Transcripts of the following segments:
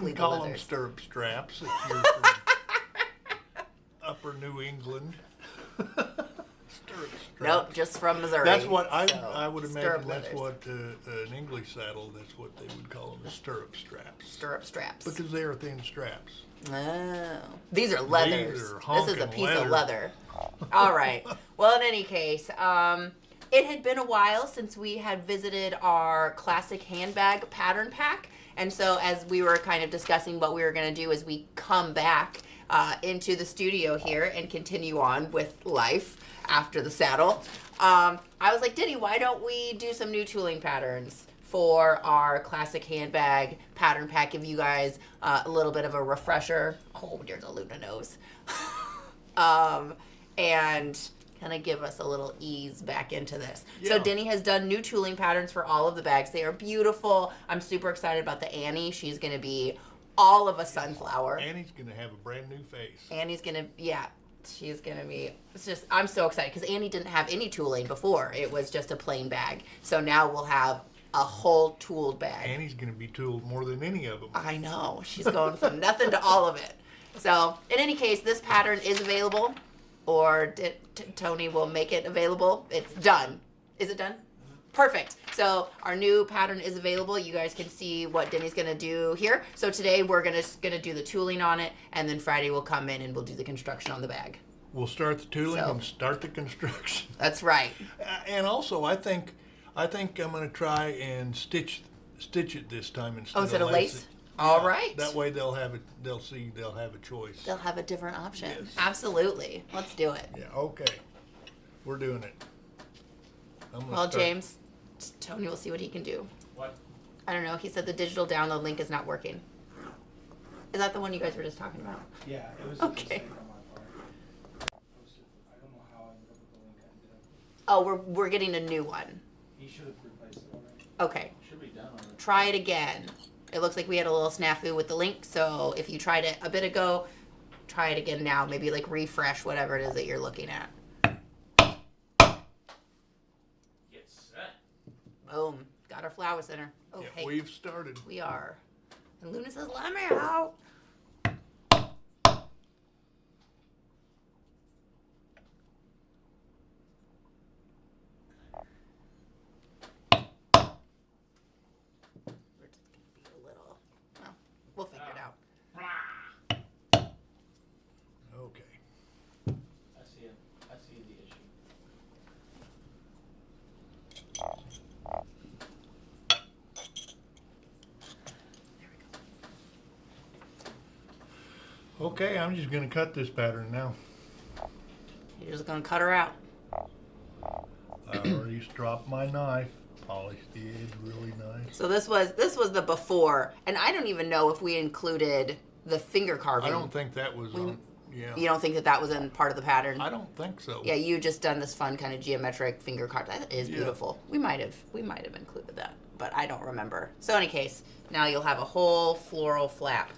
exactly can call the them leathers. stirrup straps if you're from upper New England. Stirrup straps. Nope, just from Missouri. That's what I would stirrup imagine. That's leathers. what an English saddle. That's what they would call them, stirrup straps. Stirrup straps. Because they are thin straps. Oh, these are leathers. These are This is a honking piece leather. of leather. All right. Well, in any case, it had been a while since we had visited our classic handbag pattern pack. And so as we were kind of discussing what we were going to do as we come back into the studio here and continue on with life after the saddle, I was like, Denny, why don't we do some new tooling patterns for our classic handbag pattern pack? Give you guys a little bit of a refresher. Oh, there's a Luna nose. And kind of give us a little ease back into this. Yeah. So Denny has done new tooling patterns for all of the bags. They are beautiful. I'm super excited about the Annie. She's going to be all of a sunflower. Annie's going to have a brand new face. Annie's going to, yeah, she's going to be, it's just, I'm so excited because Annie didn't have any tooling before. It was just a plain bag. So now we'll have a whole tooled bag. Annie's going to be tooled more than any of them. I know. She's going from nothing to all of it. So, in any case, this pattern is available, or Tony will make it available. It's done. Is it done? Perfect. So, our new pattern is available. You guys can see what Denny's going to do here. So, today we're going to do the tooling on it, and then Friday we'll come in and we'll do the construction on the bag. We'll start the tooling and start the construction. That's right. And also, I think I'm going to try and stitch it this time instead of lace. it. All right. That way they'll have a choice. They'll have a different option. Yes. Absolutely. Let's do it. Yeah. Okay. We're doing it. Well, James, Tony will see what he can do. What? I don't know. He said the digital download link is not working. Is that the one you guys were just talking about? Yeah, it was Okay. a mistake on my part. I don't know how I ended up with the link I ended up. Oh, we're getting a new one. He should have replaced it already. Okay. Should be done already. Try it again. It looks like we had a little snafu with the link, so if you tried it a bit ago, try it again now. Maybe like refresh whatever it is that you're looking at. Get set. Boom. Got our flower center. Oh, Yeah, hey. we've started. We are. And Luna says, let me out. We're just going to be a little, well, we'll figure it out. Okay. I see it. I see the issue. Okay, I'm just going to cut this pattern now. You're just going to cut her out. I already dropped my knife. Polished the edge really nice. So this was the before, and I don't even know if we included the finger carving. I don't think that was on. Yeah. You don't think that was in part of the pattern? I don't think so. Yeah, you just done this fun kind of geometric finger carve. That is Yeah. beautiful. We might have included that, but I don't remember. So in any case, now you'll have a whole floral flaps,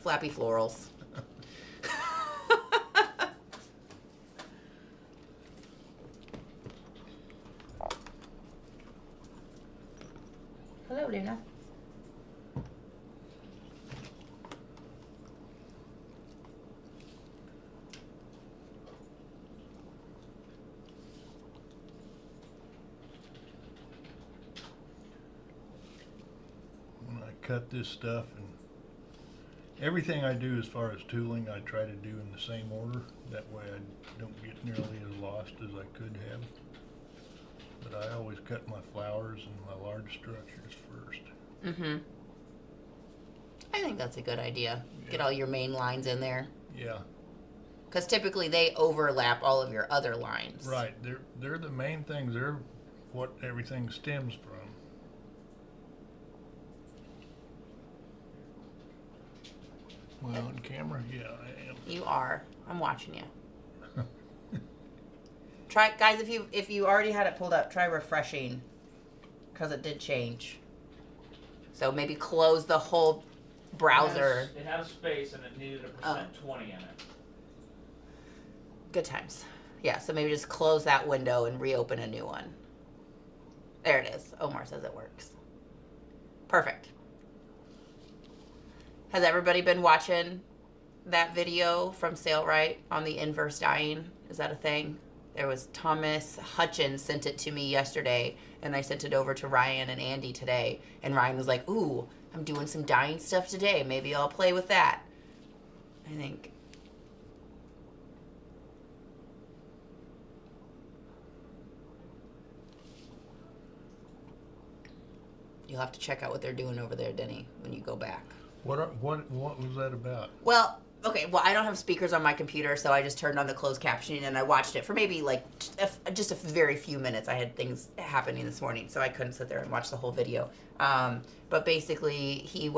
flappy florals. Hello, Luna. When I cut this stuff, and everything I do as far as tooling, I try to do in the same order. That way I don't get nearly as lost as I could have. But I always cut my flowers and my large structures first. Mm-hmm. I think that's a good idea. Get Yeah. all your main lines in there. Yeah, Because typically they overlap all of your other lines. right. They're the main things. They're what everything stems from. Am I on camera? Yeah, I am. You are. I'm watching you. Try, guys. If you already had it pulled up, try refreshing, because it did change. So maybe close the whole browser. It had a space and it needed a %20 in it. Good times. Yeah. So maybe just close that window and reopen a new one. There it is. Omar says it works. Perfect. Has everybody been watching that video from Sailrite on the inverse dyeing? Is that a thing? There was Thomas Hutchins sent it to me yesterday, and I sent it over to Ryan and Andy today. And Ryan was like, ooh, I'm doing some dyeing stuff today. Maybe I'll play with that. I think. You'll have to check out what they're doing over there, Denny, when you go back. What was that about? Well, okay, I don't have speakers on my computer, so I just turned on the closed captioning and I watched it for maybe like just a very few minutes. I had things happening this morning, so I couldn't sit there and watch the whole video. But basically, he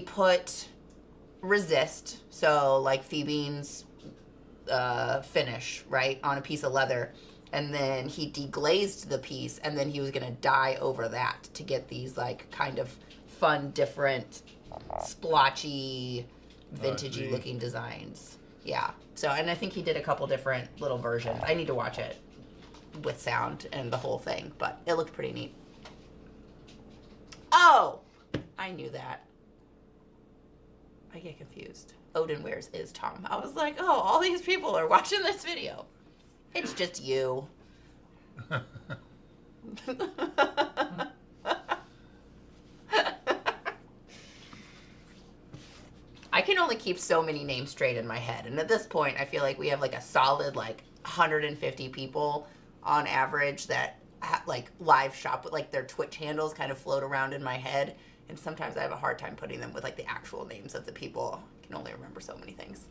put resist, so like Phoebe's finish, right, on a piece of leather. And then he deglazed the piece, and then he was going to dye over that to get these like kind of fun, different, splotchy, vintagey looking designs. Yeah. So, and I think he did a couple different little versions. I need to watch it with sound and the whole thing, but it looked pretty neat. Oh, I knew that. I get confused. Odin Wears is Tom. I was like, oh, all these people are watching this video. It's just you. I can only keep so many names straight in my head. And at this point, I feel like we have like a solid like 150 people on average that like live shop with like their Twitch handles kind of float around in my head. And sometimes I have a hard time putting them with like the actual names of the people. I can only remember so many things.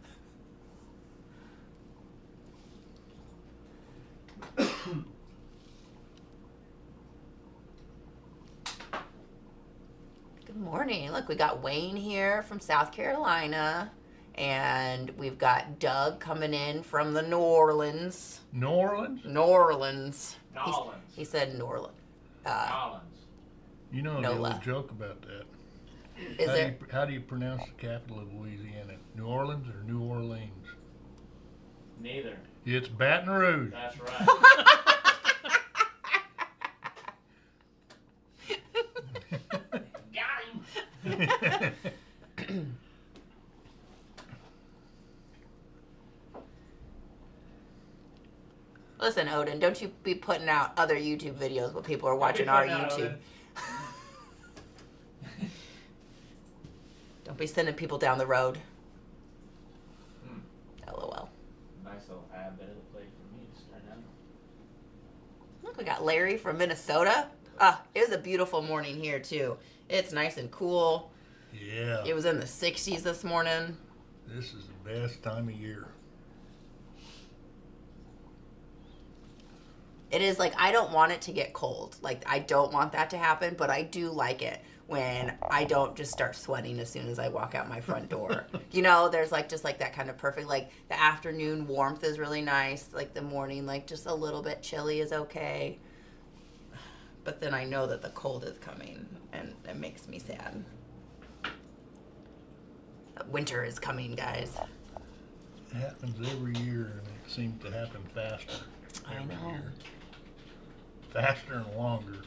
Good morning. Look, we got Wayne here from South Carolina, and we've got Doug coming in from the New Orleans. New Orleans? New Orleans. Nolans. He said New Orleans. Nolans. You know Nola. the old joke about that. Is there? How do you pronounce the capital of Louisiana? New Orleans or New Orleans? Neither. It's Baton Rouge. That's right. Got him. Listen, Odin, don't you be putting out other YouTube videos when people are watching our YouTube. Don't be sending people down the road. LOL. Nice little ad bit of the play for me to start out. Look, we got Larry from Minnesota. It was a beautiful morning here, too. It's nice and cool. Yeah. It was in the 60s this morning. This is the best time of year. It is like, I don't want it to get cold. Like, I don't want that to happen, but I do like it when I don't just start sweating as soon as I walk out my front door. You know, there's like just like that kind of perfect, like the afternoon warmth is really nice. Like the morning, like just a little bit chilly is okay. But then I know that the cold is coming and it makes me sad. Winter is coming, guys. It happens every year, and it seems to happen faster. I know. Year. Faster and longer.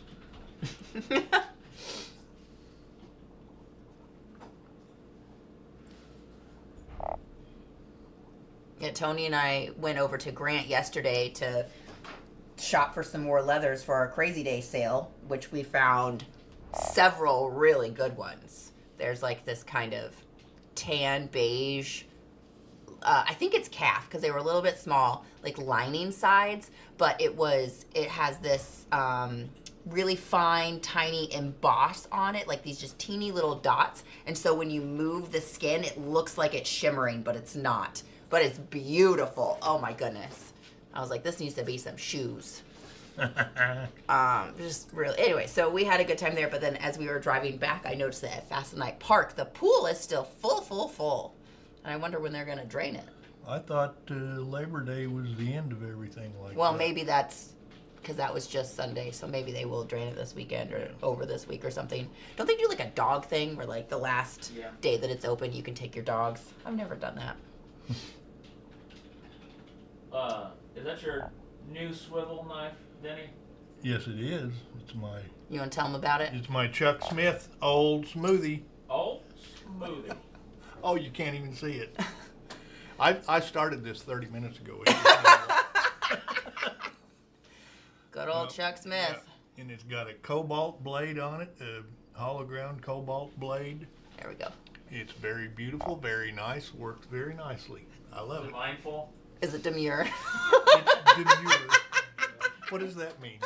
Yeah, Tony and I went over to Grant yesterday to shop for some more leathers for our Crazy Day sale, which we found several really good ones. There's like this kind of tan beige, I think it's calf because they were a little bit small, like lining sides, but it has this really fine, tiny emboss on it, like these just teeny little dots. And so when you move the skin, it looks like it's shimmering, but it's not. But it's beautiful. Oh my goodness. I was like, this needs to be some shoes. Just really, anyway, so we had a good time there, but then as we were driving back, I noticed that at Fasten Night Park, the pool is still full. And I wonder when they're going to drain it. I thought Labor Day was the end of everything like that. Well, maybe that's because that was just Sunday, so maybe they will drain it this weekend or over this week or something. Don't they do like a dog thing where like the last day that it's open, you can take your dogs? I've never done that. Is that your new swivel knife, Denny? Yes, it is. It's my. You want to tell them about it? It's my Chuck Smith old smoothie. smoothie. Oh, you can't even see it. I started this 30 minutes ago. Good old Chuck Smith. Yeah. And it's got a cobalt blade on it, a hollow ground cobalt blade. There we go. It's very beautiful, very nice, works very nicely. I love Is it. mindful? Is it demure? It's demure. What does that mean?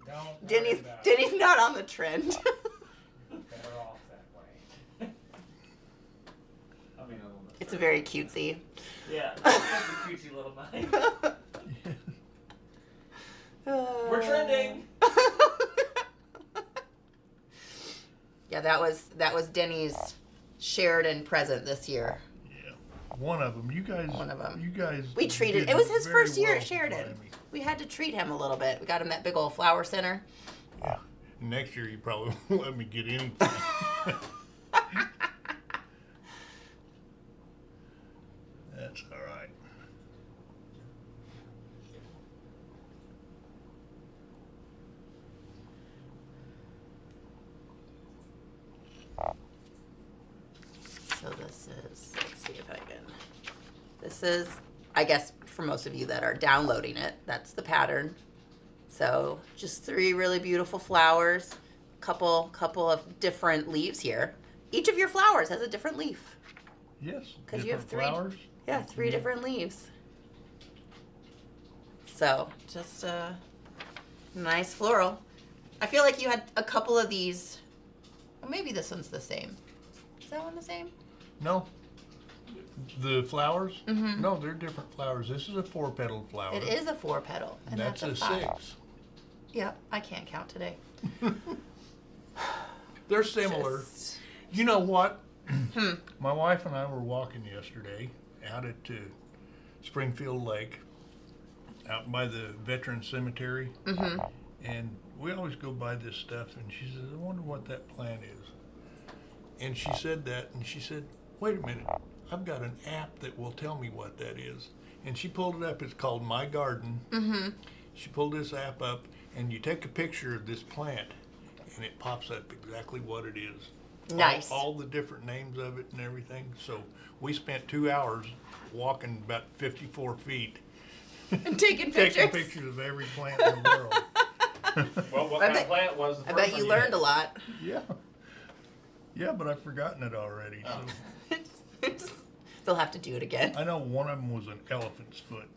Don't Denny's not on the trend. Better off that way. I mean, a little bit. It's very cutesy. Yeah, it's a cutesy little knife. We're trending. Yeah, that was Denny's Sheridan present this year. Yeah, one of them. You guys. One of 'em. You guys. We treated. did It was his very first year well at to Sheridan. find me. We had to treat him a little bit. We got him that big old flower center. Yeah. Next year you probably won't let me get anything. That's all right. So this is. Let's see if I can. This is. I guess for most of you that are downloading it, that's the pattern. So just 3 really beautiful flowers, couple of different leaves here. Each of your flowers has a different leaf. Yes. 'Cause you have different flowers. Yeah, 3 different leaves. So just a nice floral. I feel like you had a couple of these. Well, maybe this one's the same. Is that one the same? No. The flowers? Mhm. No, they're different flowers. This is a 4-petaled flower. It is a 4-petal, and That's a 5. 6. Yep, I can't count today. They're similar. Just- You know what? My wife and I were walking yesterday out at Springfield Lake, out by the Veteran Cemetery, and we always go by this stuff. And she says, "I wonder what that plant is." And she said that, and she said, "Wait a minute, I've got an app that will tell me what that is." And she pulled it up. It's called My Garden. She pulled this app up, and you take a picture of this plant, and it pops up exactly what it is. Nice. All the different names of it and everything. So we spent 2 hours walking about 54 feet, And taking taking pictures. pictures of every plant in the world. Well, what I kind bet- of plant was the I first bet one you you learned had? a lot. Yeah. Yeah, but I've forgotten it already. So They'll have to do it again. I know one of them was an elephant's foot.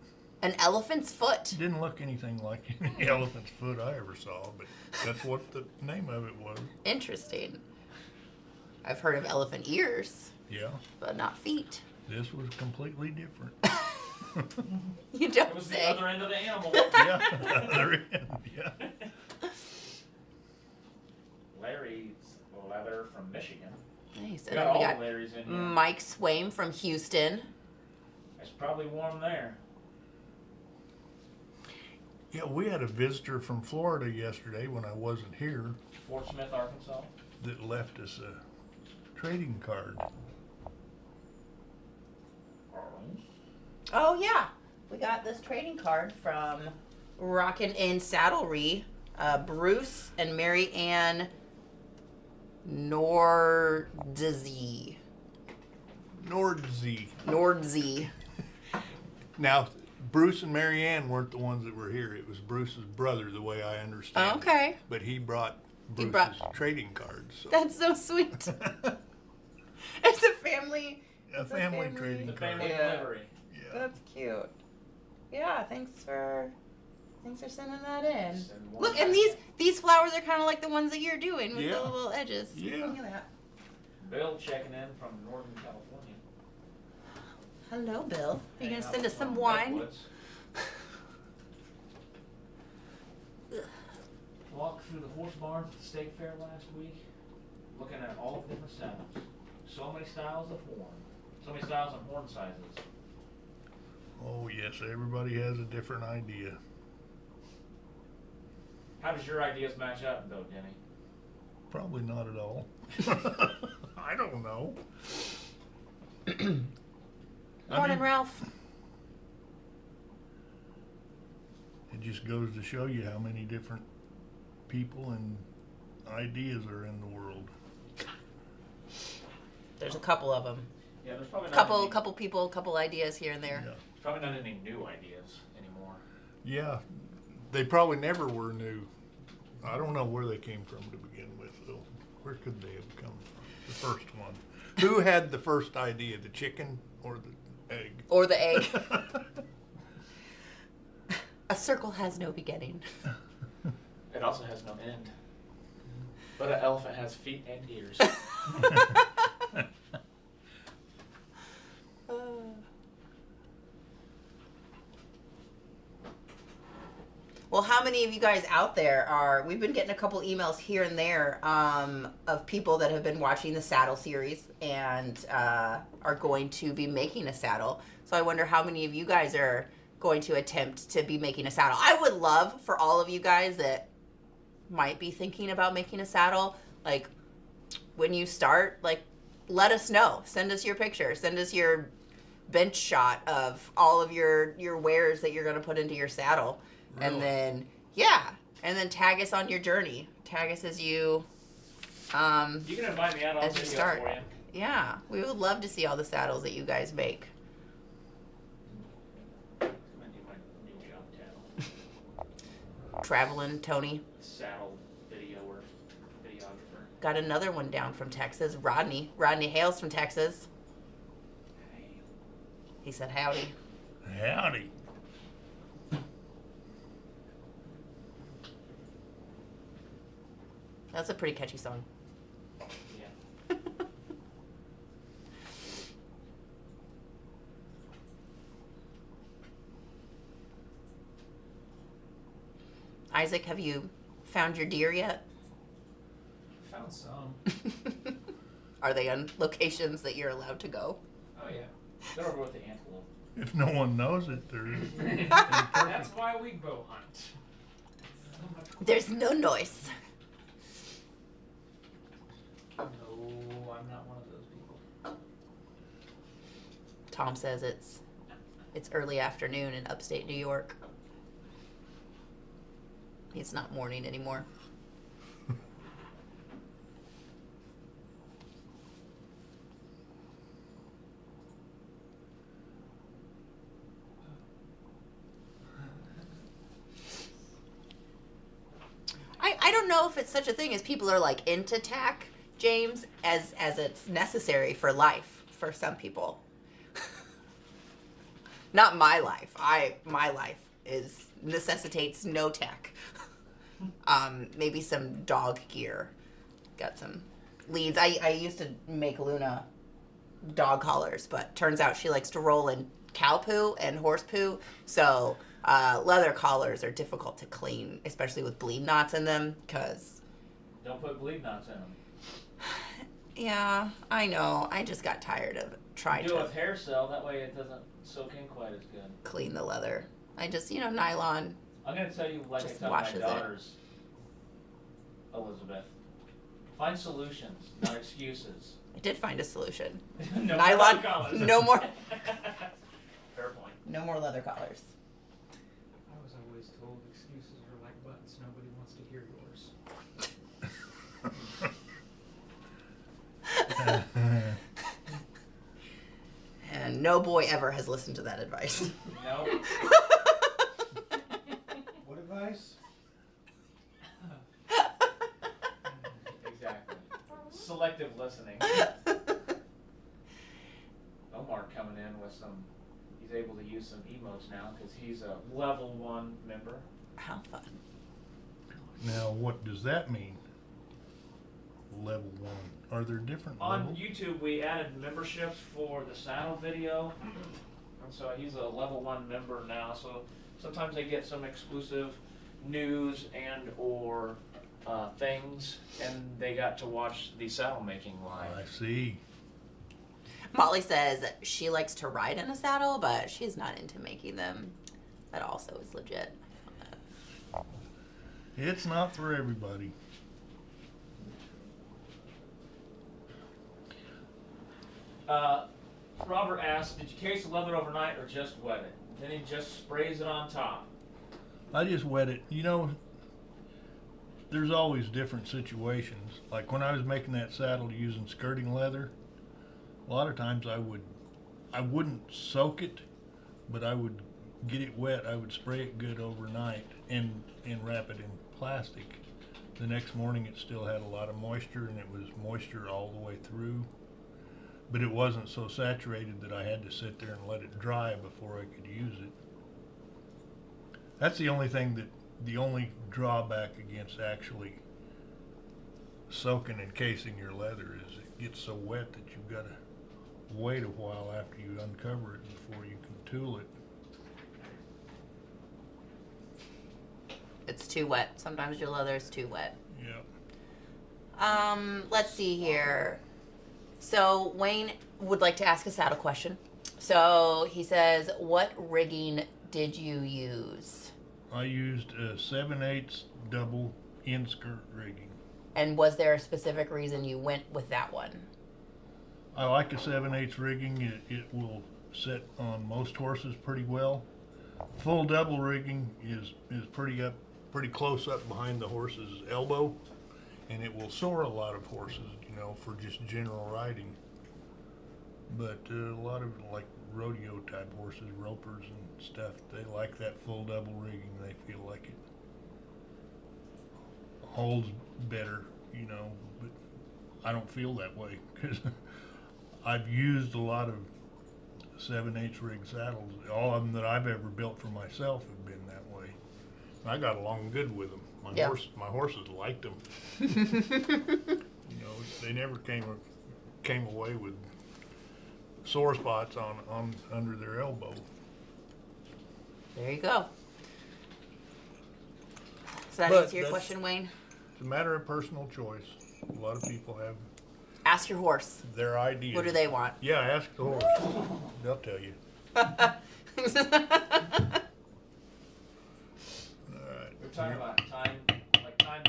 An elephant's foot. It didn't look anything like any elephant's foot I ever saw, but that's what the name of it was. Interesting. I've heard of elephant ears, Yeah, but not feet. this was completely different. You It don't was the say. other end of the animal. Yeah, other end, yeah. Larry's leather from Michigan. Nice. We And got then all we the got Larrys in here. Mike Swaim from Houston. It's probably warm there. Yeah, we had a visitor from Florida yesterday when I wasn't here Fort Smith, Arkansas. that left us a trading card. Oh yeah, we got this trading card from Rockin' in Saddlery, Bruce and Mary Ann Nordsey. Nordsee. Now, Bruce and Mary Ann weren't the ones that were here. It was Bruce's brother, the way I understand it. Okay, But he brought He Bruce's brought- trading cards. So. that's so sweet. It's a family. A it's a family family- trading The card. family Yeah. delivery. Yeah. That's cute. Yeah, thanks for sending that in. Send one Look, and back. these flowers are kind of like the ones that you're doing with Yeah. the little edges. Yeah. Look at that. Bill checking in from Northern California. Hello, Bill. Are you Hanging gonna out send us with some the wine? Redwoods. Walked through the horse barns at the state fair last week, looking at all the different styles. So many styles of horn. So many styles of horn sizes. Oh, yes, everybody has a different idea. How does your ideas match up, though, Denny? Probably not at all. I don't know. Morning, Ralph. It just goes to show you how many different people and ideas are in the world. There's a couple of them. Yeah, there's probably not Couple people, couple ideas here and there. Yeah. There's probably not any new ideas anymore. Yeah, they probably never were new. I don't know where they came from to begin with, though. Where could they have come from? The first one. Who had the first idea, the chicken or the egg? Or the egg. A circle has no beginning. It also has no end. But an elephant has feet and ears. Well, how many of you guys out there are, we've been getting a couple emails here and there of people that have been watching the saddle series and are going to be making a saddle. So I wonder how many of you guys are going to attempt to be making a saddle. I would love for all of you guys that might be thinking about making a saddle, like when you start, like let us know. Send us your picture. Send us your bench shot of all of your wares that you're going to put into your saddle. Really? And then, and then tag us on your journey. Tag us as you, You can invite me out. I'll as you video start. for you. Yeah, we would love to see all the saddles that you guys make. I'm gonna do my new job title. Traveling Tony. Saddle videographer. Got another one down from Texas. Rodney. Rodney hails from Texas. He said howdy. Howdy. That's a pretty catchy song. Yeah. Isaac, have you found your deer yet? Found some. Are they on locations that you're allowed to go? Oh yeah. They're over with the antelope. If no one knows it, they're That's why we bow hunt. There's no noise. No, I'm not one of those people. Tom says it's early afternoon in upstate New York. It's not morning anymore. I don't know if it's such a thing as people are like into tack, James, as it's necessary for life for some people. Not my life. My life necessitates no tack. Maybe some dog gear. Got some leads. I used to make Luna dog collars, but turns out she likes to roll in cow poo and horse poo. So leather collars are difficult to clean, especially with bleed knots in them, because... Don't put bleed knots in them. Yeah, I know. I just got tired of trying Do it to with hair cell, that way it doesn't soak in quite as good. clean the leather. I just, nylon. I'm going to tell you, like I Just tell my washes it. daughters, Elizabeth, find solutions, not excuses. I did find a solution. No Nylon, leather collars. no more. Fair point. No more leather collars. I was always told excuses are like buttons. Nobody wants to hear yours. And no boy ever has listened to that advice. No. What advice? Exactly. Selective listening. Omar coming in with he's able to use some emotes now because he's a level 1 member. How fun. Now, what does that mean? Level 1. Are there different On levels? YouTube, we added memberships for the saddle video, and so he's a level 1 member now. So sometimes they get some exclusive news and or things, and they got to watch the saddle making live. I see. Molly says that she likes to ride in a saddle, but she's not into making them. That also is legit. It's not for everybody. Robert asked, did you case the leather overnight or just wet it? Then he just sprays it on top. I just wet it. There's always different situations. Like when I was making that saddle using skirting leather, A lot of times I wouldn't soak it, but I would get it wet. I would spray it good overnight and wrap it in plastic. The next morning it still had a lot of moisture, and it was moisture all the way through. But it wasn't so saturated that I had to sit there and let it dry before I could use it. That's the only drawback against actually soaking and casing your leather is it gets so wet that you've got to wait a while after you uncover it before you can tool it. It's too wet. Sometimes your leather is too wet. Yeah. Let's see here. So Wayne would like to ask a saddle question. So he says, what rigging did you use? I used a 7/8 double in-skirt rigging. And was there a specific reason you went with that one? I like a 7/8 rigging. It will sit on most horses pretty well. Full double rigging is pretty close up behind the horse's elbow, and it will sore a lot of horses, for just general riding. But a lot of like rodeo type horses, ropers and stuff, they like that full double rigging. They feel like it holds better, but I don't feel that way because I've used a lot of 7/8 rig saddles. All of them that I've ever built for myself have been that way. I got along good with them. My horses liked them. They never came away with sore spots on under their elbow. There you go. Does that answer your question, Wayne? It's a matter of personal choice. A lot of people have Ask your horse. their ideas. What do they want? Yeah, ask the horse. They'll tell you. All right. We're talking about time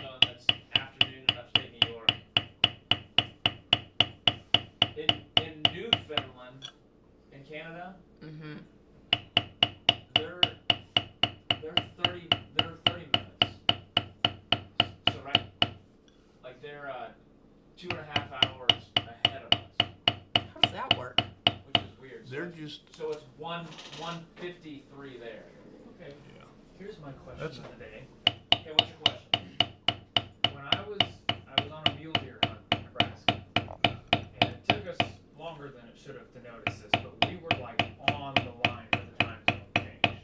zone that's afternoon in upstate New York. In Newfoundland, in Canada, Mm-hmm. they're 30 minutes. So they're 2.5 hours ahead of us. How does that work? Which is weird. They're just So it's 1:53 there. Okay. yeah. Here's my question That's- of the day. Okay, what's your question? When I was on a mule deer hunt in Nebraska, and it took us longer than it should have to notice this, but we were like on the line for the time zone change.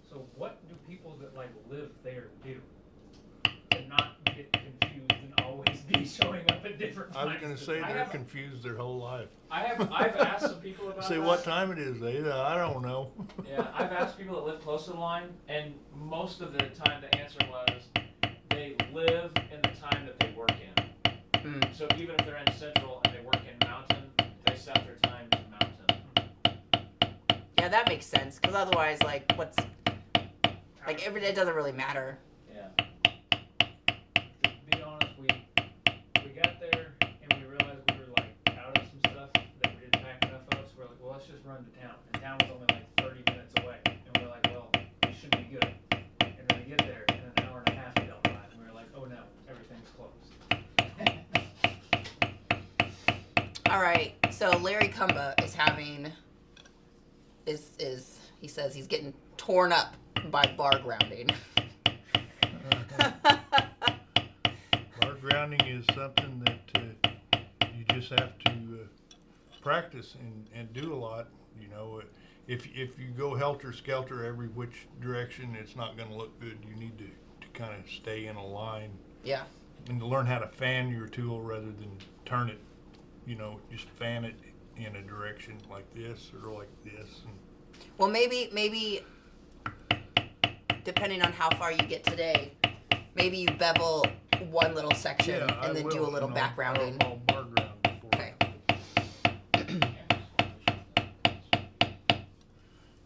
So what do people that live there do to not get confused and always be showing up at different I times? was going to say I they're have- confused their whole life. I've asked some people about Say that. what time it is. I don't know. Yeah, I've asked people that live close to the line, and most of the time the answer was they live in the time that they work in. So even if they're in Central and they work in Mountain, they set their time to Mountain. Yeah, that makes sense. Because otherwise, every day doesn't really matter. Yeah. To be honest, we got there and we realized we were out of some stuff that we didn't pack enough of, so we're like, well, let's just run to town. And town was only 30 minutes away, and we're like, well, it should be good. And then we get there, and an hour and a half dealt by, and we were like, oh no, everything's closed. All right. So Larry Kumba is having he says he's getting torn up by bar grounding. Bar grounding is something that you just have to practice and do a lot. If you go helter-skelter every which direction, it's not going to look good. You need to kind of stay in a line. Yeah. And to learn how to fan your tool rather than turn it, just fan it in a direction like this or like this. Well, maybe depending on how far you get today, maybe you bevel one little section and then do a little backgrounding. I'll bar ground before. Okay.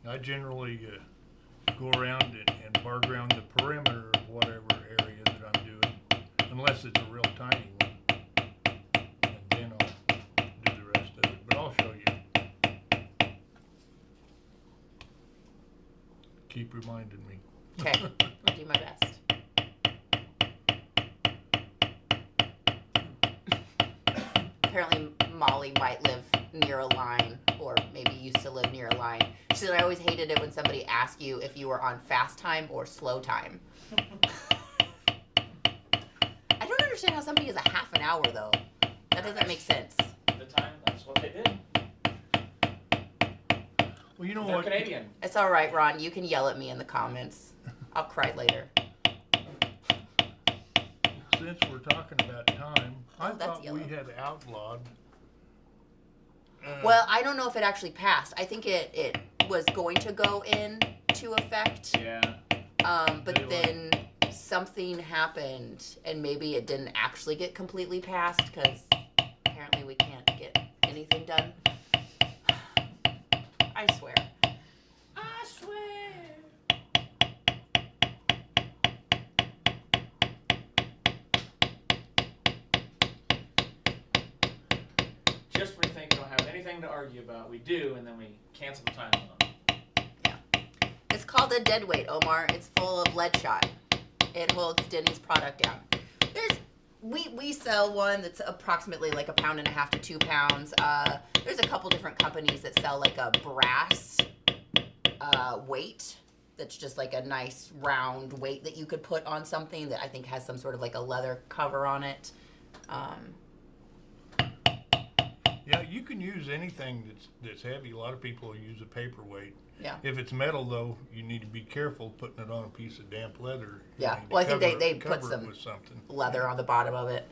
I generally go around and bar ground the perimeter of whatever area that I'm doing, unless it's a real tiny one, and then I'll do the rest of it. But I'll show you. Keep reminding me. Okay. I'll do my best. Apparently Molly might live near a line, or maybe used to live near a line. She said, I always hated it when somebody asked you if you were on fast time or slow time. I don't understand how somebody is a half an hour, though. That doesn't make sense. The time, that's what they did. Well, you know They're what? Canadian. It's all right, Ron. You can yell at me in the comments. I'll cry later. Since we're talking about time, I Oh, that's thought yellow. we had outlawed. Well, I don't know if it actually passed. I think it was going to go into effect. Yeah. But then something happened, and maybe it didn't actually get completely passed because apparently we can't get anything done. I swear. I swear. Just when we think we don't have anything to argue about, we do, and then we cancel the time on them. It's called a dead weight, Omar. It's full of lead shot. It holds Denny's product down. We sell one that's approximately like 1.5 pounds to 2 pounds. There's a couple different companies that sell like a brass weight that's just like a nice round weight that you could put on something that I think has some sort of like a leather cover on it. Yeah, you can use anything that's heavy. A lot of people use a paperweight. Yeah. If it's metal, though, you need to be careful putting it on a piece of damp leather. You Yeah. need to Well, I think they cover put it some with something. leather on the bottom of it.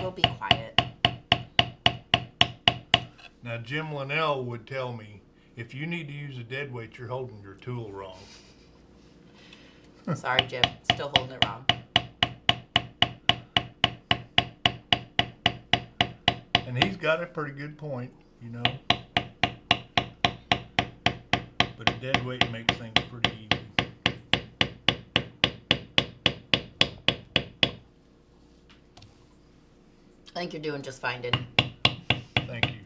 We'll be quiet. Now, Jim Linnell would tell me, if you need to use a dead weight, you're holding your tool wrong. Sorry, Jim. Still holding it wrong. And he's got a pretty good point, you know. But a dead weight makes things pretty easy. I think you're doing just fine, Denny. Thank you.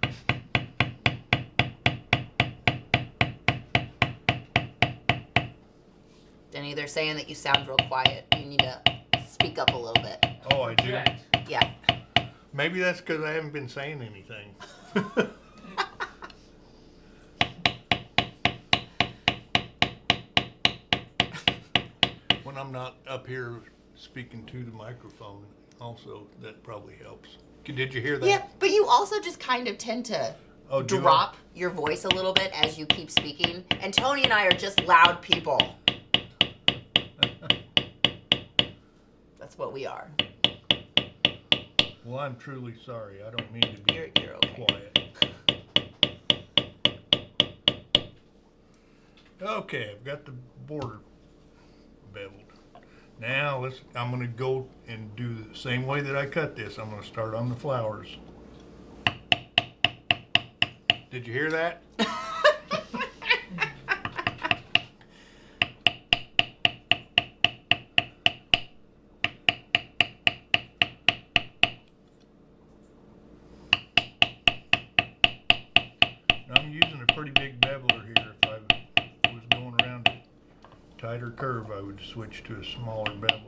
Denny, they're saying that you sound real quiet. You need to speak up a little bit. Oh, I do? Project. Yeah. Maybe that's because I haven't been saying anything. When I'm not up here speaking to the microphone, also, that probably helps. Did you hear that? Yeah, but you also just kind of tend to Oh, do I? drop your voice a little bit as you keep speaking. And Tony and I are just loud people. That's what we are. Well, I'm truly sorry. I don't mean to be You're okay. quiet. Okay, I've got the border beveled. Now I'm going to go and do the same way that I cut this. I'm going to start on the flowers. Did you hear that? I'm using a pretty big beveler here. If I was going around a tighter curve, I would switch to a smaller beveler.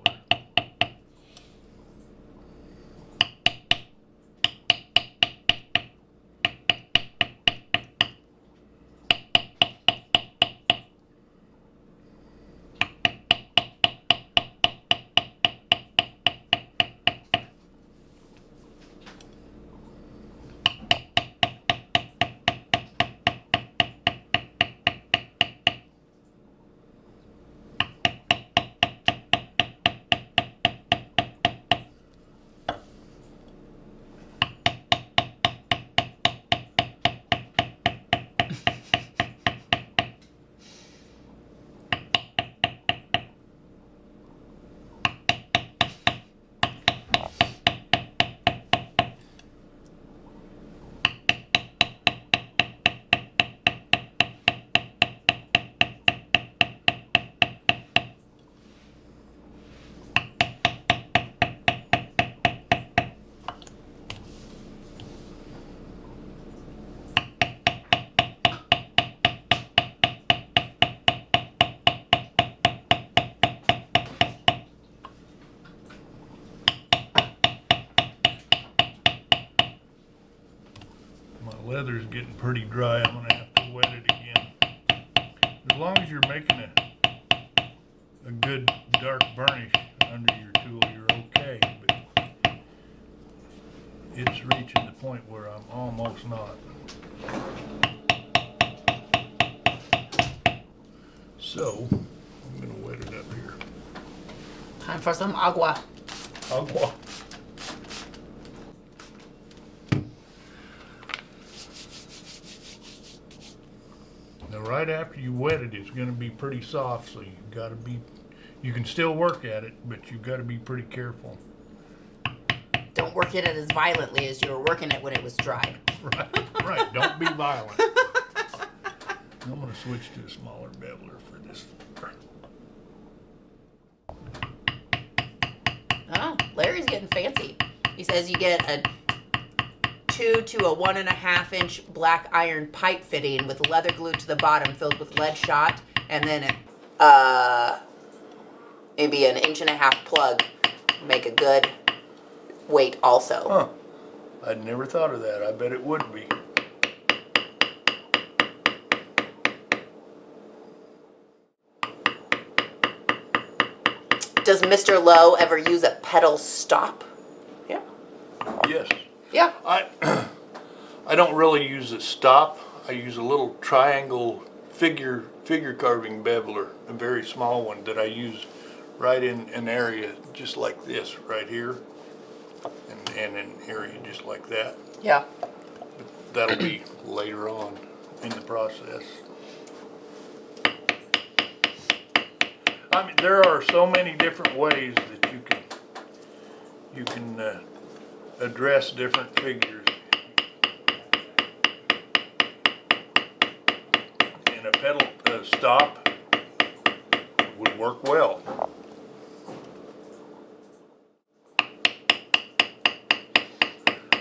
leather's getting pretty dry. I'm gonna have to wet it again. As long as you're making a good dark burnish under your tool, you're okay. But it's reaching the point where I'm almost not. So I'm gonna wet it up here. Time for some agua. Agua. Now right after you wet it, it's going to be pretty soft, so you can still work at it, but you've got to be pretty careful. Don't work at it as violently as you were working it when it was dry. Right. Don't be violent. I'm going to switch to a smaller beveler for this. Oh, Larry's getting fancy. He says you get a 2 to a 1.5 inch black iron pipe fitting with leather glued to the bottom, filled with lead shot, and then maybe an 1.5 inch plug. Make a good weight also. Huh. I'd never thought of that. I bet it would be. Does Mr. Lowe ever use a pedal stop? Yeah. Yes. Yeah. I don't really use a stop. I use a little triangle figure carving beveler, a very small one that I use right in an area just like this right here, and an area just like that. Yeah. That'll be later on in the process. I mean, there are so many different ways that you can address different figures. And a pedal stop would work well.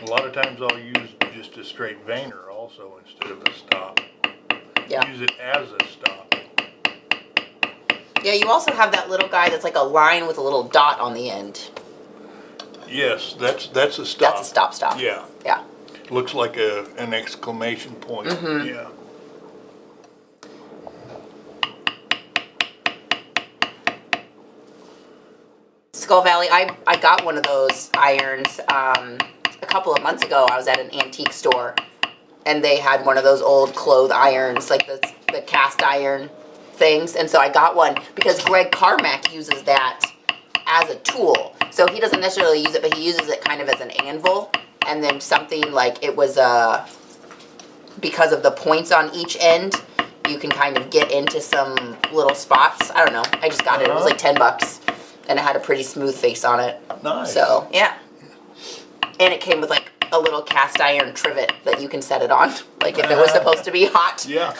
A lot of times I'll use just a straight veiner also instead of a stop. Yeah. Use it as a stop. Yeah, you also have that little guy that's like a line with a little dot on the end. Yes, that's a stop. That's a stop. Yeah. Yeah. Looks like an exclamation point. Mm-hmm. Yeah. Skull Valley, I got one of those irons a couple of months ago. I was at an antique store, and they had one of those old clothes irons, like the cast iron things. And so I got one because Greg Carmack uses that as a tool. So he doesn't necessarily use it, but he uses it kind of as an anvil. And then something like it was because of the points on each end, you can kind of get into some little spots. I don't know. I just got it. It was like $10. And it had a pretty smooth face on it. Nice. So, yeah. And it came with like a little cast iron trivet that you can set it on. Like if it was supposed to be hot. Yeah.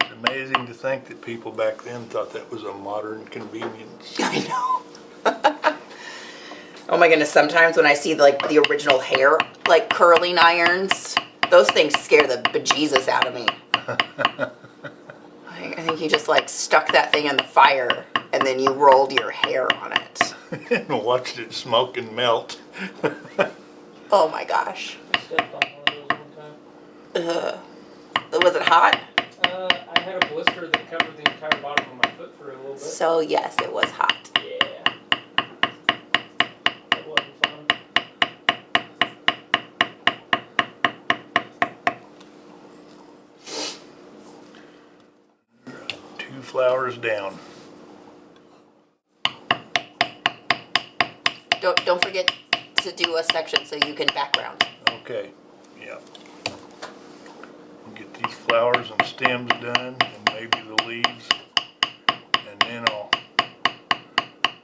It's amazing to think that people back then thought that was a modern convenience. I know. Oh my goodness, sometimes when I see the original hair, like curling irons, those things scare the bejesus out of me. I think you just like stuck that thing in the fire and then you rolled your hair on it. And watched it smoke and melt. Oh my gosh. I stepped on one of those one time. Was it hot? I had a blister that covered the entire bottom of my foot for a little bit. So yes, it was hot. Yeah. That wasn't fun. 2 flowers down. Don't forget to do a section so you can background. Okay, yeah. Get these flowers and stems done, and maybe the leaves, and then I'll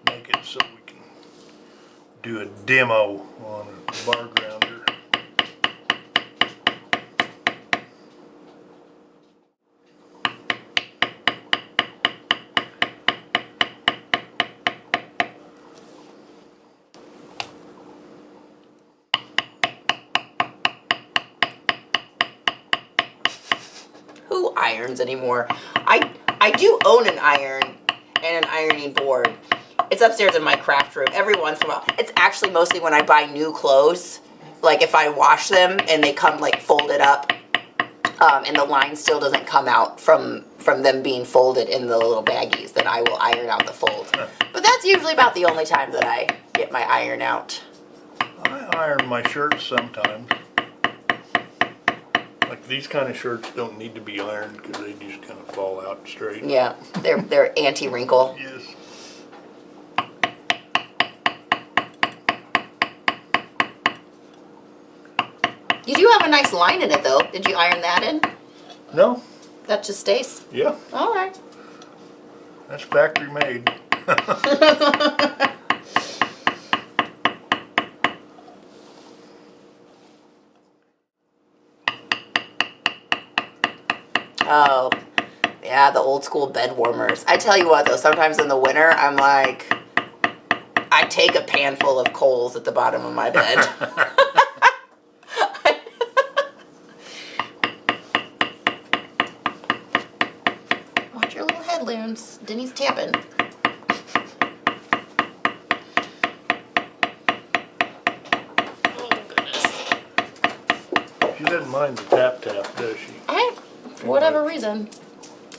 make it so we can do a demo on a bar grounder. Who irons anymore? I do own an iron and an ironing board, It's upstairs in my craft room. Every once in a while. It's actually mostly when I buy new clothes. Like if I wash them and they come like folded up, and the line still doesn't come out from them being folded in the little baggies, then I will iron out the fold. But that's usually about the only time that I get my iron out. I iron my shirts sometimes. Like these kind of shirts don't need to be ironed because they just kind of fall out straight. Yeah, they're anti-wrinkle. Yes. You do have a nice line in it though. Did you iron that in? No. That just stays? Yeah. All right. That's factory made. Oh, yeah, the old school bed warmers. I tell you what though, sometimes in the winter, I'm like, I take a pan full of coals at the bottom of my bed. Watch your little head, Loons. Denny's tapping. Oh, goodness. She doesn't mind the tap, does she? For whatever reason.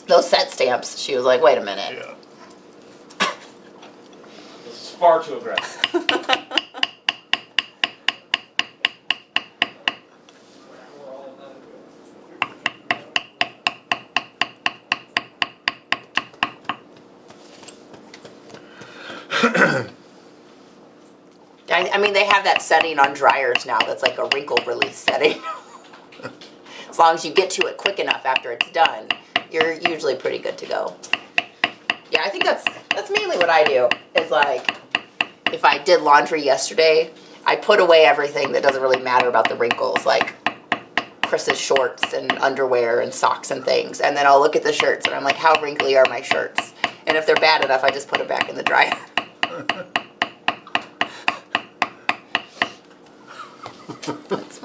Those set stamps, she was like, wait a minute. Yeah. This is far too aggressive. I mean, they have that setting on dryers now that's like a wrinkle release setting. As long as you get to it quick enough after it's done, you're usually pretty good to go. Yeah, I think that's mainly what I do. Is like, if I did laundry yesterday, I put away everything that doesn't really matter about the wrinkles, like Chris's shorts and underwear and socks and things. And then I'll look at the shirts and I'm like, how wrinkly are my shirts? And if they're bad enough, I just put them back in the dryer. That's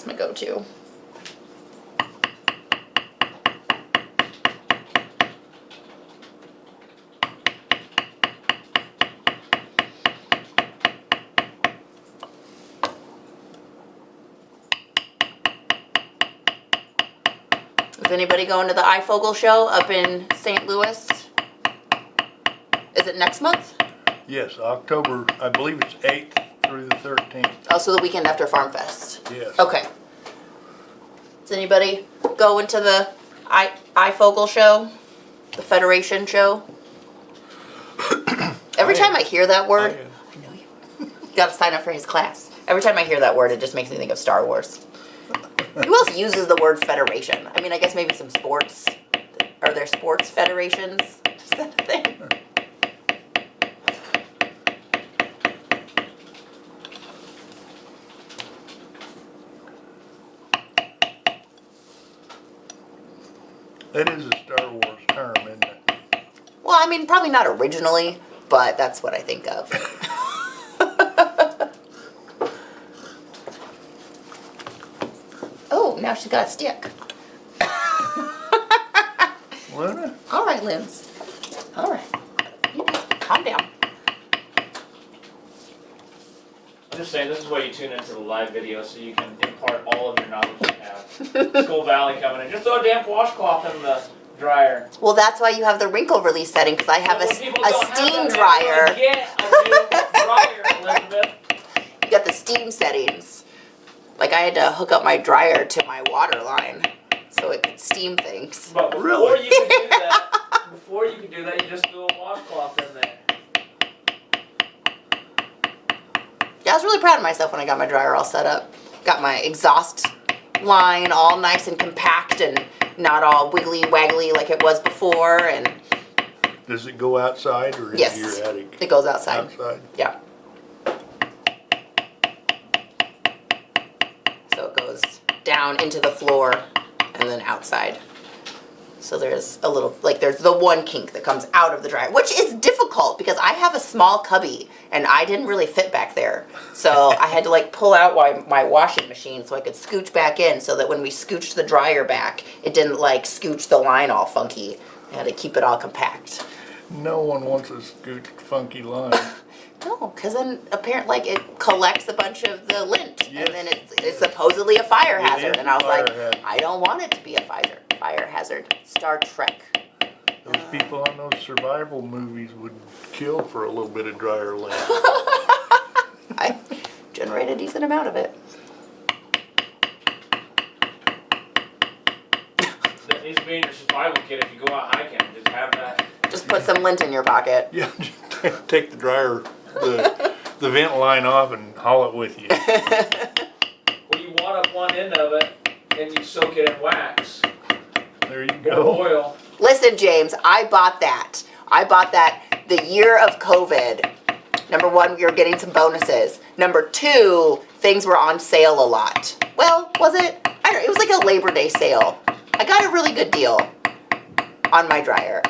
my go-to. Is anybody going to the iFogel show up in St. Louis? Is it next month? Yes, October, I believe it's 8th through the 13th. Oh, so the weekend after Farm Fest. Yes. Okay. Does anybody go into the iFogel show? The Federation show? Every time I hear that word, I know you. You gotta sign up for his class. Every time I hear that word, it just makes me think of Star Wars. Who else uses the word federation? I mean, I guess maybe some sports. Are there sports federations? Is that a thing? That is a Star Wars term, isn't it? Well, I mean, probably not originally, but that's what I think of. Oh, now she's got a stick. Luna? All right, Liz. All right. You guys calm down. I'm just saying, this is why you tune into the live video so you can impart all of your knowledge you have. Skull Valley coming in. Just throw a damp washcloth in the dryer. Well, that's why you have the wrinkle release setting, because I have a steam dryer. Get a new dryer, Elizabeth. You got the steam settings. Like, I had to hook up my dryer to my water line so it could steam things. But before Really? you can do that, you just throw a washcloth in there. Yeah, I was really proud of myself when I got my dryer all set up. Got my exhaust line all nice and compact and not all wiggly waggly like it was before. And Does it go outside or into yes, your attic? it goes outside. Outside. Yeah. So it goes down into the floor and then outside. So there's a little, like there's the one kink that comes out of the dryer, which is difficult because I have a small cubby and I didn't really fit back there. So I had to like pull out my washing machine so I could scooch back in so that when we scooched the dryer back, it didn't like scooch the line all funky. I had to keep it all compact. No one wants a scoot funky line. No, because then apparently, like, it collects a bunch of the lint, Yes. and then it's supposedly a fire It hazard. is And I was a fire like, hazard. I don't want it to be a fire hazard. Star Trek. Those people on those survival movies would kill for a little bit of dryer lint. I generate a decent amount of it. That needs to be in your survival kit if you go out hiking. Just have that. Just put some lint in your pocket. Yeah, just take the dryer, the vent line off and haul it with you. Well, you wad up one end of it, then you soak it in wax There you or go. oil. Listen, James, I bought that. I bought that the year of COVID. Number one, we were getting some bonuses. Number two, things were on sale a lot. Well, was it? I don't know. It was like a Labor Day sale. I got a really good deal on my dryer.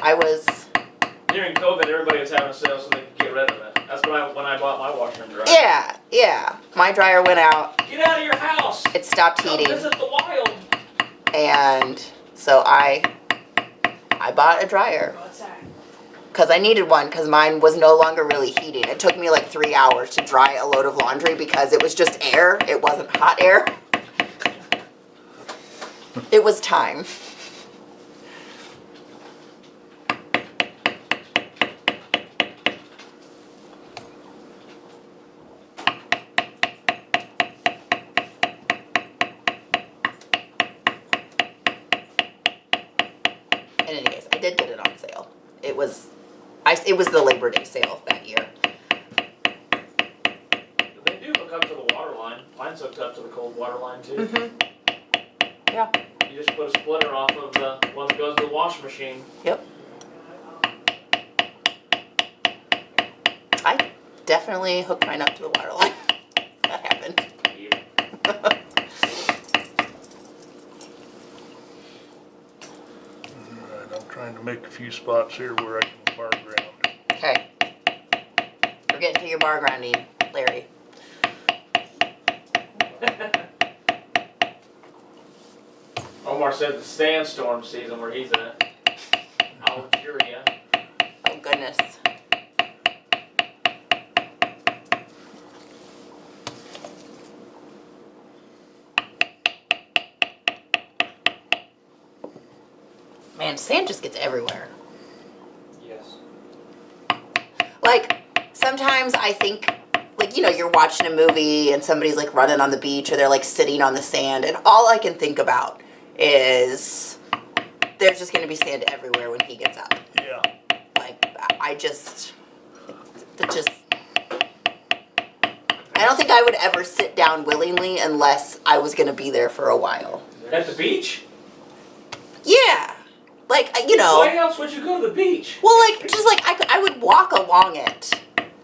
During COVID, everybody was having a sale so they could get rid of it. That's when I bought my washer and dryer. Yeah. My dryer went out. Get out of your house. It stopped Come heating. visit the wild. And so I bought a dryer. Because I needed one because mine was no longer really heating. It took me like 3 hours to dry a load of laundry because it was just air. It wasn't hot air. It was time. In any case, I did get it on sale. It was the Labor Day sale that year. They do hook up to the water line. Mine's hooked up to the cold water line too. Mm-hmm. Yeah. You just put a splitter off of the one that goes to the washing machine. Yep. I definitely hooked mine up to the water line. That happened. Alright, I'm trying to make a few spots here where I can bar ground. Okay. We're getting to your bar grinding, Larry. Omar said the sandstorm season where he's at. I'll cure ya. Oh, goodness. Man, sand just gets everywhere. Yes. Like, sometimes I think, like, you know, you're watching a movie and somebody's, like, running on the beach or they're, like, sitting on the sand, and all I can think about is there's just going to be sand everywhere when he gets up. Yeah. Like, I don't think I would ever sit down willingly unless I was going to be there for a while. At the beach? Yeah. Like, you know. Why else would you go to the beach? Well, like, just like, I would walk along it,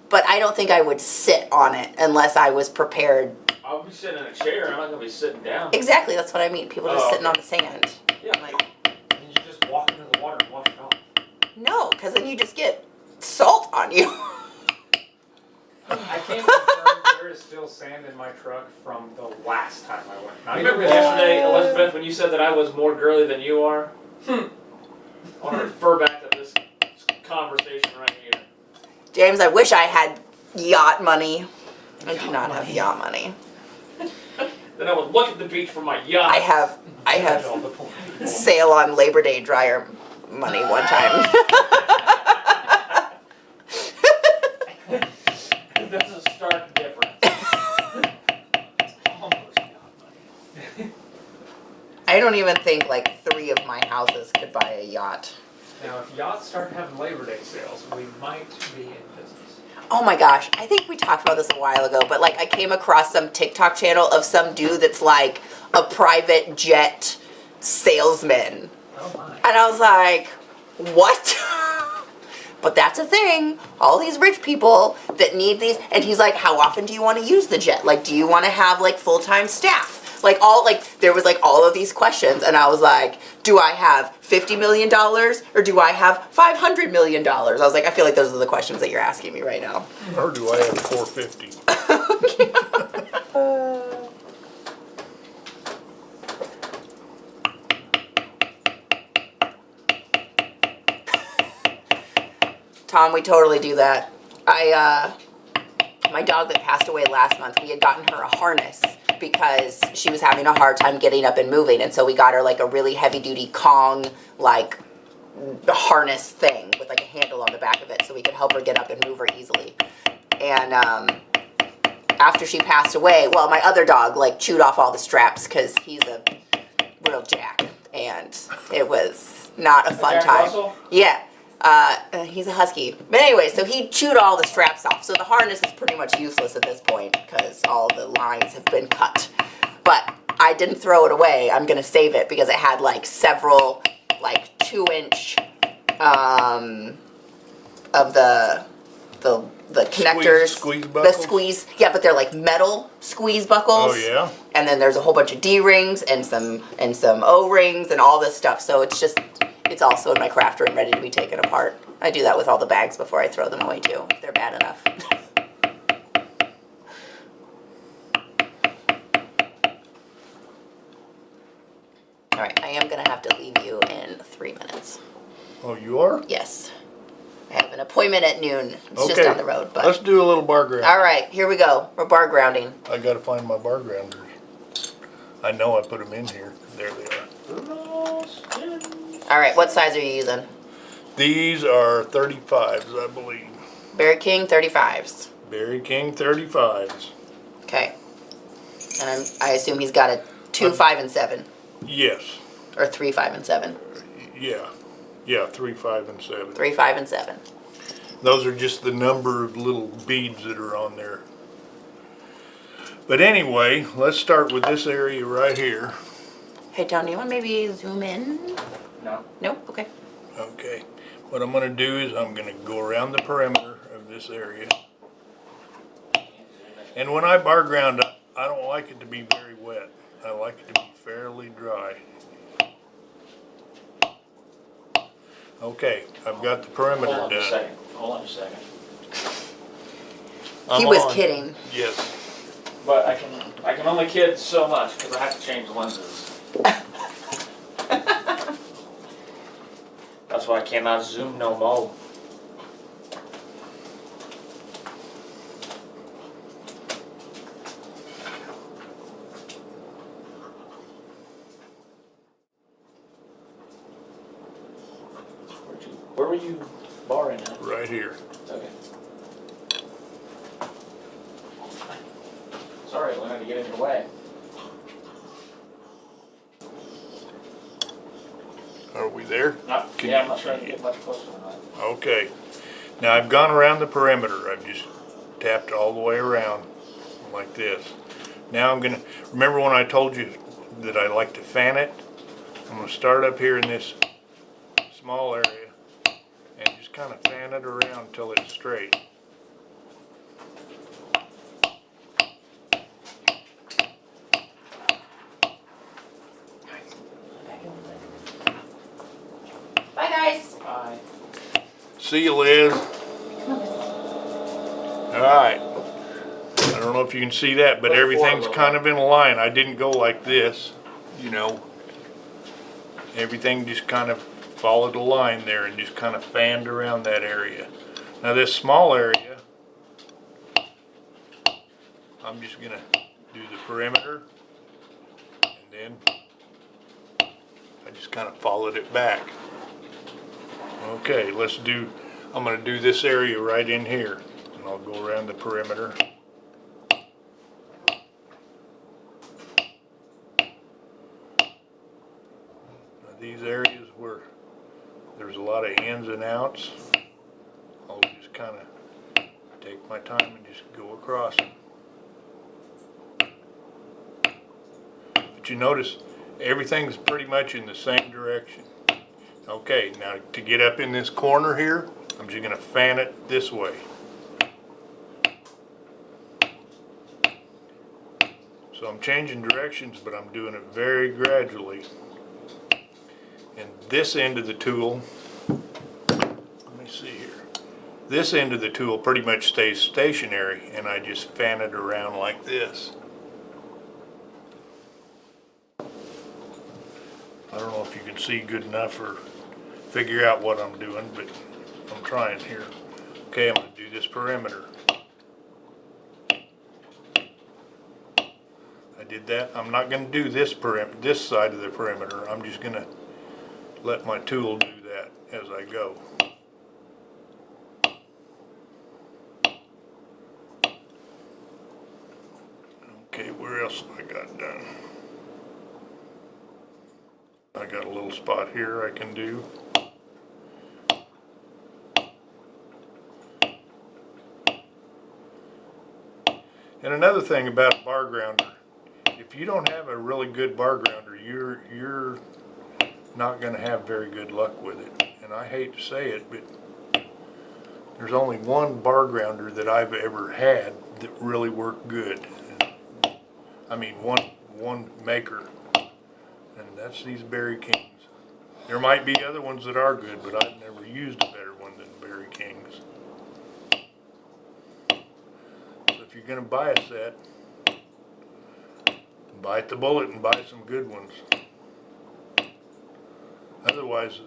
but I don't think I would sit on it unless I was prepared. I'll be sitting in a chair. I'm not going to be sitting down. Exactly, that's what I mean. People just Oh, sitting okay. on the sand. Yeah. Like, And you just walk into the water and wash it off. no, because then you just get salt on you. I can't confirm there is still sand in my truck from the last time I went. Not I even remember recently. yesterday, Elizabeth, when you said that I was more girly than you are? I want to refer back to this conversation right here. James, I wish I had yacht money. I do not have yacht money. Then I would look at the beach from my yacht. I have sail on Labor Day dryer money one time. That's a stark difference. Almost got money. I don't even think like 3 of my houses could buy a yacht. Now, if yachts start having Labor Day sales, we might be in business. Oh my gosh, I think we talked about this a while ago, but like I came across some TikTok channel of some dude that's like a private jet salesman. Oh my. And I was like, what? But that's a thing. All these rich people that need these, and he's like, how often do you want to use the jet? Like, do you want to have like full-time staff? Like there was like all of these questions, and I was like, do I have $50 million or do I have $500 million? I was like, I feel like those are the questions that you're asking me right now. Or do I have 450? Tom, we totally do that. My dog that passed away last month, we had gotten her a harness because she was having a hard time getting up and moving, and so we got her like a really heavy duty Kong like harness thing with like a handle on the back of it so we could help her get up and move her easily. And after she passed away, well, my other dog like chewed off all the straps because he's a real jack, and it was not a fun Jack time. Russell? Yeah. He's a husky. But anyway, so he chewed all the straps off. So the harness is pretty much useless at this point because all the lines have been cut. But I didn't throw it away. I'm going to save it because it had like several like 2-inch of the connectors. Squeeze buckles? The squeeze. Yeah, but they're like metal squeeze buckles. Oh yeah. And then there's a whole bunch of D-rings and some O-rings and all this stuff. So it's also in my craft room ready to be taken apart. I do that with all the bags before I throw them away too, if they're bad enough. All right, I am gonna have to leave you in 3 minutes. Oh, you are? Yes. I have an appointment at noon. It's Okay. just down the road, but. Let's do a little bar ground. All right, here we go. We're bar grounding. I gotta find my bar grounders. I know I put them in here. There they are. All right, what size are you using? These are 35s, I believe. Berry King 35s. Berry King 35s. Okay. And I assume he's got a 2, 5, and 7. Yes. Or 3, 5, and 7. Yeah. Yeah, 3, 5, and 7. 3, 5, and 7. Those are just the number of little beads that are on there. But anyway, let's start with this area right here. Hey, John, do you want to maybe zoom in? No. Nope? Okay. Okay. What I'm going to do is I'm going to go around the perimeter of this area. And when I bar ground, I don't like it to be very wet. I like it to be fairly dry. Okay, I've got the perimeter Hold on done. a second. Hold on a second. I'm He was on. kidding. Yes. But I can only kid so much because I have to change lenses. That's why I cannot zoom no more. Where were you barring at? Right here. Okay. Sorry, I wanted to get in your way. Are we there? Can Yeah, you- I'm not trying to get much closer than that. Okay. Now I've gone around the perimeter. I've just tapped all the way around like this. Now I'm gonna, remember when I told you that I like to fan it? I'm gonna start up here in this small area and just kind of fan it around until it's straight. Bye, guys. Bye. See you, Liz. Alright. I don't know if you can see that, but Look everything's forward. kind of in a line. I didn't go like this, you know. Everything just kind of followed a line there and just kind of fanned around that area. Now this small area, I'm just gonna do the perimeter and then I just kind of followed it back. Okay, I'm gonna do this area right in here and I'll go around the perimeter. Now these areas where there's a lot of ins and outs, I'll just kind of take my time and just go across them. But you notice everything's pretty much in the same direction. Okay, now to get up in this corner here, I'm just gonna fan it this way. So I'm changing directions, but I'm doing it very gradually. And this end of the tool, let me see here. This end of the tool pretty much stays stationary, and I just fan it around like this. I don't know if you can see good enough or figure out what I'm doing, but I'm trying here. Okay, I'm going to do this perimeter. I did that. I'm not going to do this side of the perimeter. I'm just going to let my tool do that as I go. Okay, where else have I got done? I got a little spot here I can do. And another thing about a bar grounder, if you don't have a really good bar grounder, you're not going to have very good luck with it. And I hate to say it, but there's only one bar grounder that I've ever had that really worked good. I mean, one maker, and that's these Berry Kings. There might be other ones that are good, but I've never used a better one than Berry Kings. So if you're going to buy a set, bite the bullet and buy some good ones. Otherwise,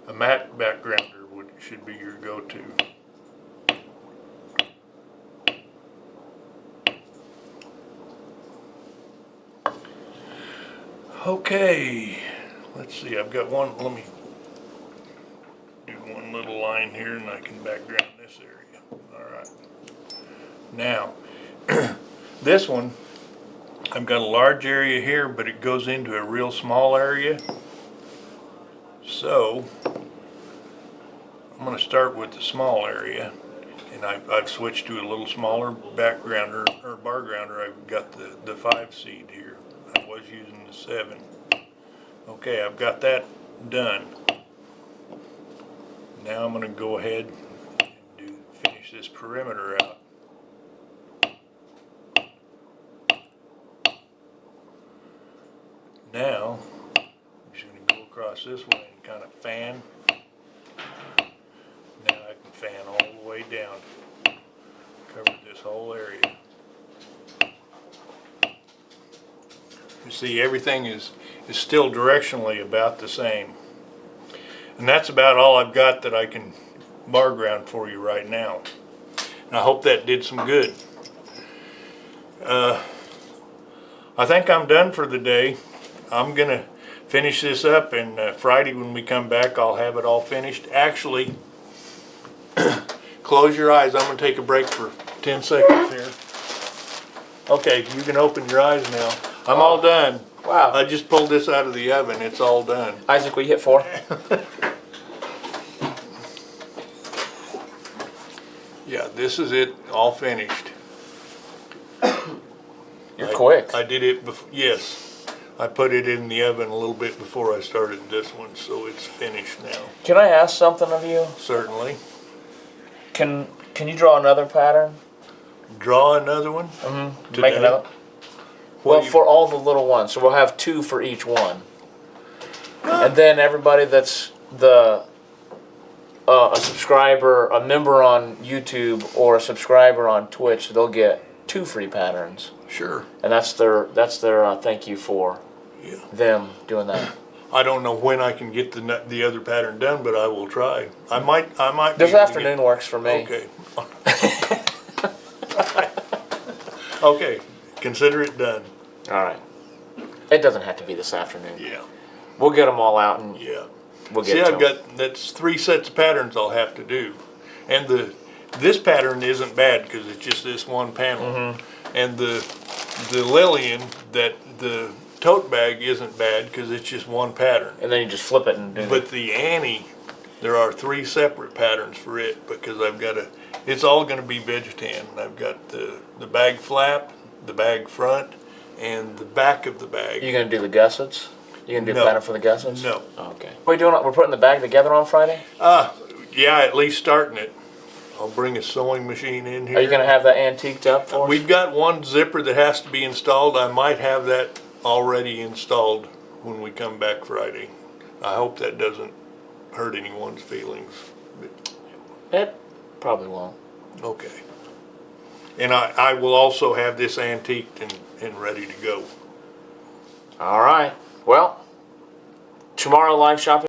a matte backgrounder should be your go-to. Okay, let's see, I've got one, let me do one little line here and I can background this area. Alright. Now, this one, I've got a large area here, but it goes into a real small area. So, I'm going to start with the small area, and I've switched to a little smaller backgrounder, or bar grounder. I've got the 5 seed here. I was using the 7. Okay, I've got that done. Now I'm going to go ahead and finish this perimeter out. Now, I'm just going to go across this way and kind of fan. Now I can fan all the way down. Cover this whole area. You see, everything is still directionally about the same. And that's about all I've got that I can bar ground for you right now. And I hope that did some good. I think I'm done for the day. I'm going to finish this up, and Friday when we come back I'll have it all finished. Actually, close your eyes. I'm going to take a break for 10 seconds here. Okay, you can open your eyes now. I'm all done. Wow. I just pulled this out of the oven. It's all done. Isaac, will you hit 4? Yeah, this is it, all finished. You're quick. I did it before, yes. I put it in the oven a little bit before I started this one, so it's finished now. Can I ask something of you? Certainly. Can you draw another pattern? Draw another one? Mm-hmm. Make another? Well, for all the little ones, so we'll have 2 for each one. And then everybody that's a subscriber, a member on YouTube, or a subscriber on Twitch, they'll get 2 free patterns. Sure. And that's their thank you for them doing that. I don't know when I can get the other pattern done, but I will try. I might. This afternoon works for me. Okay. Okay. Consider it done. All right. It doesn't have to be this afternoon. Yeah. We'll get them all out and we'll get. See, that's 3 sets of patterns I'll have to do, and this pattern isn't bad because it's just this one panel, and the Lillian, that the tote bag, isn't bad because it's just one pattern. And then you just flip it and do. But the Annie, there are 3 separate patterns for it because I've got it's all going to be vegetan. I've got the bag flap, the bag front, and the back of the bag. You gonna do the gussets? You gonna do No. a pattern for the gussets? No. Okay. What are we doing? We're putting the bag together on Friday? Yeah, at least starting it. I'll bring a sewing machine in here. Are you gonna have that antiqued up for us? We've got one zipper that has to be installed. I might have that already installed when we come back Friday. I hope that doesn't hurt anyone's feelings. It probably won't. Okay. And I will also have this antiqued and ready to go. All right. Well, tomorrow live shopping.